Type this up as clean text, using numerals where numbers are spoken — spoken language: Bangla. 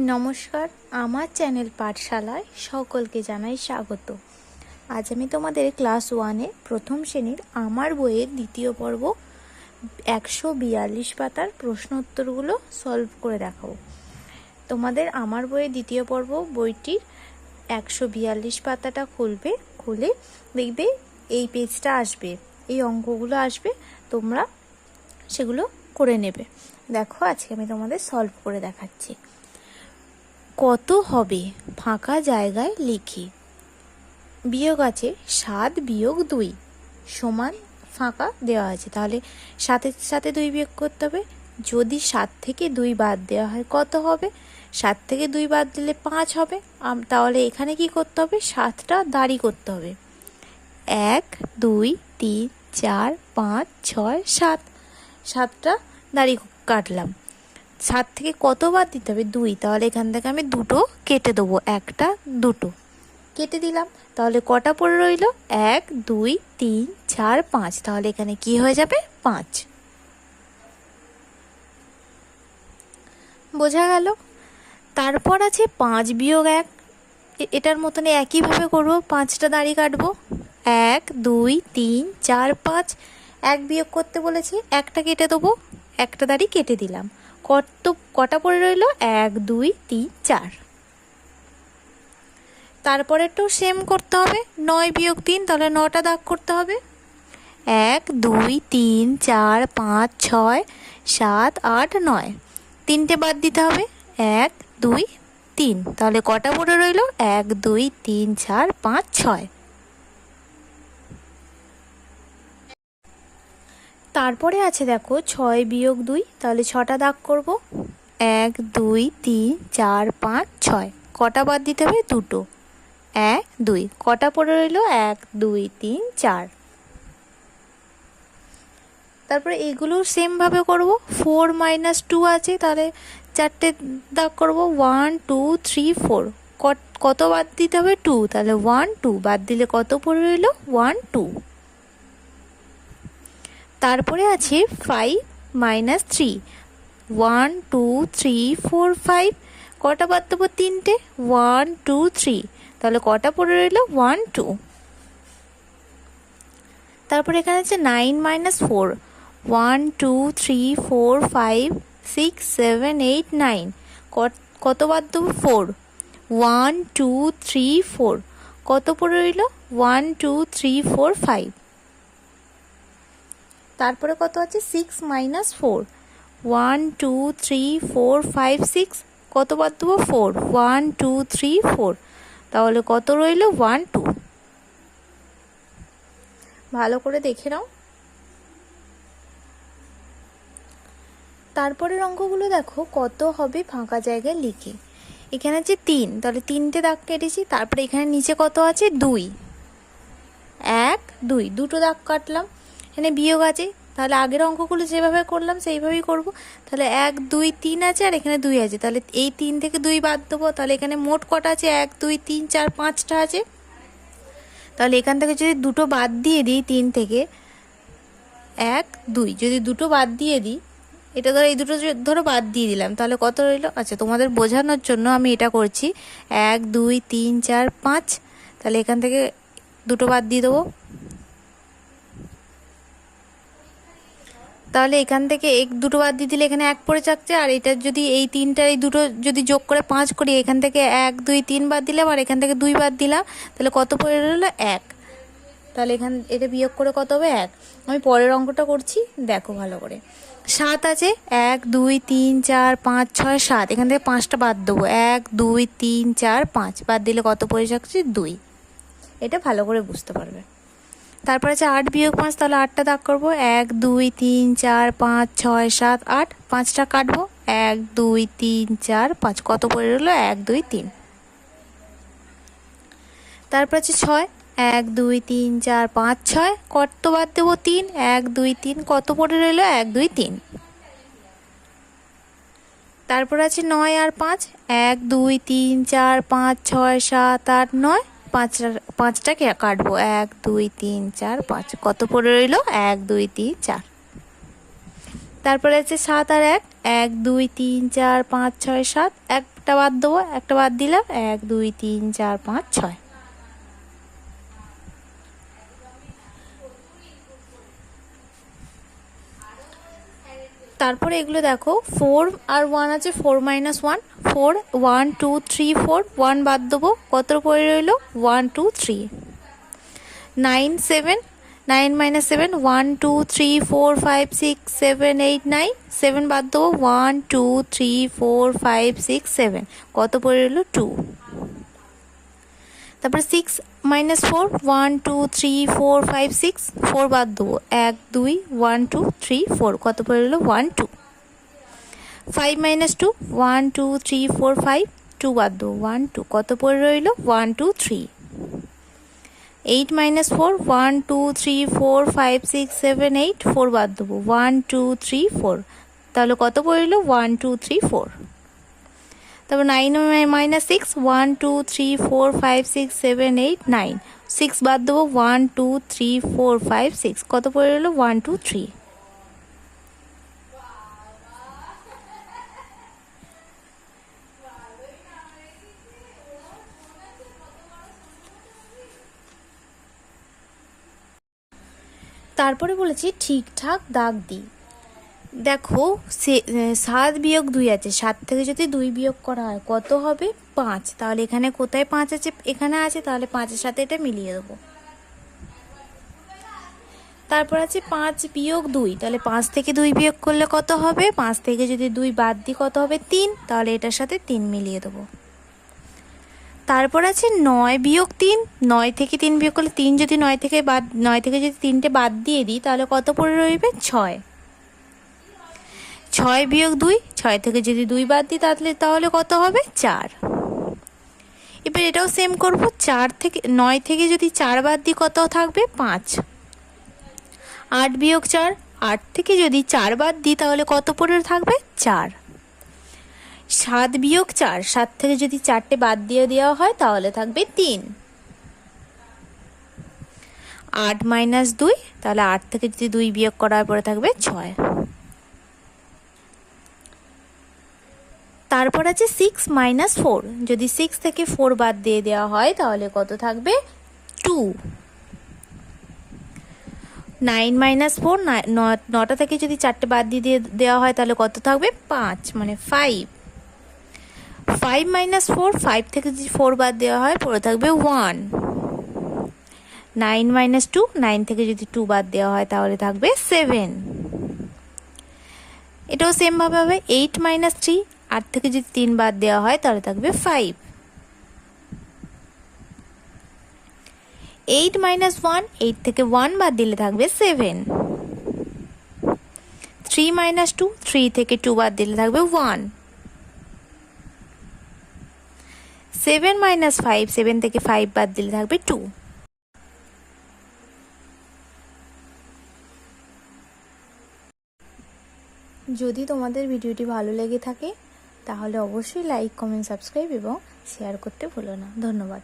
নমস্কার, আমার চ্যানেল পাঠশালায় সকলকে জানাই স্বাগত। আজ আমি তোমাদের ক্লাস 1-এ প্রথম শ্রেণীর আমার বইয়ের দ্বিতীয় পর্ব 142 পাতার প্রশ্ন উত্তরগুলো সলভ করে দেখাবো। তোমাদের আমার বইয়ের দ্বিতীয় পর্ব বইটির 142 পাতাটা খুলে দেখবে এই পেজটা আসবে, এই অঙ্কগুলো আসবে, তোমরা সেগুলো করে নেবে। দেখো, আজকে আমি তোমাদের সলভ করে দেখাচ্ছি। কত হবে ফাঁকা জায়গায় লিখি। বিয়োগ আছে 7 বিয়োগ 2 সমান ফাঁকা দেওয়া আছে, তাহলে 7-এর সাথে 2 বিয়োগ করতে হবে। যদি 7 থেকে 2 বাদ দেওয়া হয় কত হবে? 7 থেকে 2 বাদ দিলে 5 হবে। তাহলে এখানে কি করতে হবে? 7টা দাঁড়ি করতে হবে। 1 2 3 4 5 6 7, 7টা দাঁড়ি কাটলাম। 7 থেকে কত বাদ দিতে হবে? 2, তাহলে এখান থেকে আমি 2টো কেটে দেবো, 1টা 2টো কেটে দিলাম। তাহলে কটা পড়ে রইল? 1 2 3 4 5, তাহলে এখানে কি হয়ে যাবে? 5। বোঝা গেল? তারপর আছে 5 বিয়োগ 1, এটার মতন একইভাবে করবো, 5টা দাঁড়ি কাটবো। 1 2 3 4 5, 1 বিয়োগ করতে বলেছি, 1টা কেটে দেবো, 1টা দাঁড়ি কেটে দিলাম। কটা পড়ে রইল? 1 2 3 4। তারপরে একটু সেম করতে হবে, 9 বিয়োগ 3, তাহলে 9টা দাগ করতে হবে। 1 2 3 4 5 6 7 8 9, 3টে বাদ দিতে হবে। 1 2 3, তাহলে কটা পড়ে রইল? 1 2 3 4 5 6। তারপরে আছে দেখো 6 বিয়োগ 2, তাহলে 6টা দাগ করব। 1 2 3 4 5 6, কটা বাদ দিতে হবে? 2টো। 1 2, কটা পড়ে রইল? 1 2 3 4। তারপরে এগুলো সেমভাবে করব। 4 - 2 আছে, তাহলে 4টে দাগ করব। 1 2 3 4, কত বাদ দিতে হবে? 2, তাহলে 1 2 বাদ দিলে কত পড়ে রইল? 1 2। তারপরে আছে 5 - 3, 1 2 3 4 5, কটা বাদ দেবো? 3টে। 1 2 3, তাহলে কটা পড়ে রইল? 1 2। তারপরে এখানে আছে 9 - 4, 1 2 3 4 5 6 7 8 9, কত বাদ দেবো? 4। 1 2 3 4, কত পড়ে রইল? 1 2 3 4 5। তারপরে কত আছে? 6 - 4, 1 2 3 4 5 6, কত বাদ দেবো? 4। 1 2 3 4, তাহলে কত রইল? 1 2। ভালো করে দেখে নাও। তারপরের অঙ্কগুলো দেখো, কত হবে ফাঁকা জায়গায় লিখে। এখানে আছে 3, তাহলে 3টে দাগ কেটেছি। তারপরে এখানে নিচে কত আছে? 2, 1 2, 2টো দাগ কাটলাম। এখানে বিয়োগ আছে, তাহলে আগের অঙ্কগুলো যেভাবে করলাম সেইভাবেই করব। তাহলে 1 2 3 আছে, আর এখানে 2 আছে, তাহলে এই 3 থেকে 2 বাদ দেবো। তাহলে এখানে মোট কটা আছে? 1 2 3 4 5টা আছে। তাহলে এখান থেকে যদি 2টো বাদ দিয়ে দিই, 3 থেকে 1 2, যদি 2টো বাদ দিয়ে দিই, এটা ধরো এই দুটো ধরো বাদ দিয়ে দিলাম, তাহলে কত রইল? আচ্ছা, তোমাদের বোঝানোর জন্য আমি এটা করছি। 1 2 3 4 5, তাহলে এখান থেকে 2টো বাদ দিয়ে দেবো। তাহলে এখান থেকে 2টো বাদ দিয়ে দিলে এখানে 1 পড়ে থাকছে, আর এটা যদি এই 3টার এই 2টো যদি যোগ করে 5 করি, এখান থেকে 1 2 3 বাদ দিলাম, আর এখান থেকে 2 বাদ দিলাম, তাহলে কত পড়ে রইল? 1। তাহলে এটা বিয়োগ করে কত হবে? 1। আমি পরের অঙ্কটা করছি, দেখো ভালো করে। 7 আছে, 1 2 3 4 5 6 7, এখান থেকে 5টা বাদ দেবো। 1 2 3 4 5, বাদ দিলে কত পড়ে যাচ্ছে? 2। এটা ভালো করে বুঝতে পারবে। তারপর আছে 8 বিয়োগ 5, তাহলে 8টা দাগ করবো। 1 2 3 4 5 6 7 8, 5টা কাটবো। 1 2 3 4 5, কত পড়ে রইল? 1 2 3। তারপর আছে 6, 1 2 3 4 5 6, কত বাদ দেবো? 3। 1 2 3, কত পড়ে রইল? 1 2 3। তারপর আছে 9 আর 5, 1 2 3 4 5 6 7 8 9, 5টা কাটবো। 1 2 3 4 5, কত পড়ে রইল? 1 2 3 4। তারপরে আছে 7 আর 1, 1 2 3 4 5 6 7, একটা বাদ দেবো, একটা বাদ দিলাম, 1 2 3 4 5 6। তারপরে এগুলো দেখো 4 আর 1 আছে, 4 - 1 4, 1 2 3 4, 1 বাদ দেবো, কত পড়ে রইল 1 2 3। 9 7, 9 - 7 1 2 3 4 5 6 7 8 9, 7 বাদ দেবো, 1 2 3 4 5 6 7, কত পড়ে রইল 2। তারপরে 6 - 4 1 2 3 4 5 6, 4 বাদ দেবো, 1 2 1 2 3 4, কত পড়ে রইল 1 2। 5 - 2 1 2 3 4 5, 2 বাদ দেবো, 1 2, কত পড়ে রইল 1 2 3। 8 - 4 1 2 3 4 5 6 7 8, 4 বাদ দেবো, 1 2 3 4, তাহলে কত পড়ল 1 2 3 4। তারপর 9 - 6 1 2 3 4 5 6 7 8 9, 6 বাদ দেবো, 1 2 3 4 5 6, কত পড়ল 1 2 3। তারপরে বলেছি ঠিকঠাক দাগ দিই। দেখো 7 বিয়োগ 2 আছে, 7 থেকে যদি 2 বিয়োগ করা হয় কত হবে 5, তাহলে এখানে কোথায় 5 আছে, এখানে আছে, তাহলে 5-এর সাথে এটা মিলিয়ে দেবো। তারপর আছে 5 বিয়োগ 2, তাহলে 5 থেকে 2 বিয়োগ করলে কত হবে, 5 থেকে যদি 2 বাদ দিই কত হবে 3, তাহলে এটার সাথে 3 মিলিয়ে দেবো। তারপর আছে 9 বিয়োগ 3, 9 থেকে 3 বিয়োগ করলে 3 যদি 9 থেকে যদি 3টে বাদ দিয়ে দিই তাহলে কত পড়ে রইবে 6। 6 বিয়োগ 2, 6 থেকে যদি 2 বাদ দিই তাহলে কত হবে 4। এবার এটাও সেম করব, 9 থেকে যদি 4 বাদ দিই কত থাকবে 5। 8 বিয়োগ 4, 8 থেকে যদি 4 বাদ দিই তাহলে কত পড়ে থাকবে 4। 7 বিয়োগ 4, 7 থেকে যদি 4টে বাদ দিয়ে দেওয়া হয় তাহলে থাকবে 3। 8 - 2, তাহলে 8 থেকে যদি 2 বিয়োগ করার পরে থাকবে 6। তারপর আছে 6 - 4, যদি 6 থেকে 4 বাদ দিয়ে দেওয়া হয় তাহলে কত থাকবে 2। 9 - 4, 9টা থেকে যদি 4টে বাদ দিয়ে দেওয়া হয় তাহলে কত থাকবে 5, মানে 5। 5 - 4, 5 থেকে যদি 4 বাদ দেওয়া হয় পড়ে থাকবে 1। 9 - 2, 9 থেকে যদি 2 বাদ দেওয়া হয় তাহলে থাকবে 7। এটাও সেম ভাবে হবে। 8 - 3, 8 থেকে যদি 3 বাদ দেওয়া হয় তাহলে থাকবে 5। 8 - 1, 8 থেকে 1 বাদ দিলে থাকবে 7। 3 - 2, 3 থেকে 2 বাদ দিলে থাকবে 1। 7 - 5, 7 থেকে 5 বাদ দিলে থাকবে 2। যদি তোমাদের ভিডিওটি ভালো লেগে থাকে তাহলে অবশ্যই লাইক কমেন্ট সাবস্ক্রাইব এবং শেয়ার করতে ভুলো না। ধন্যবাদ।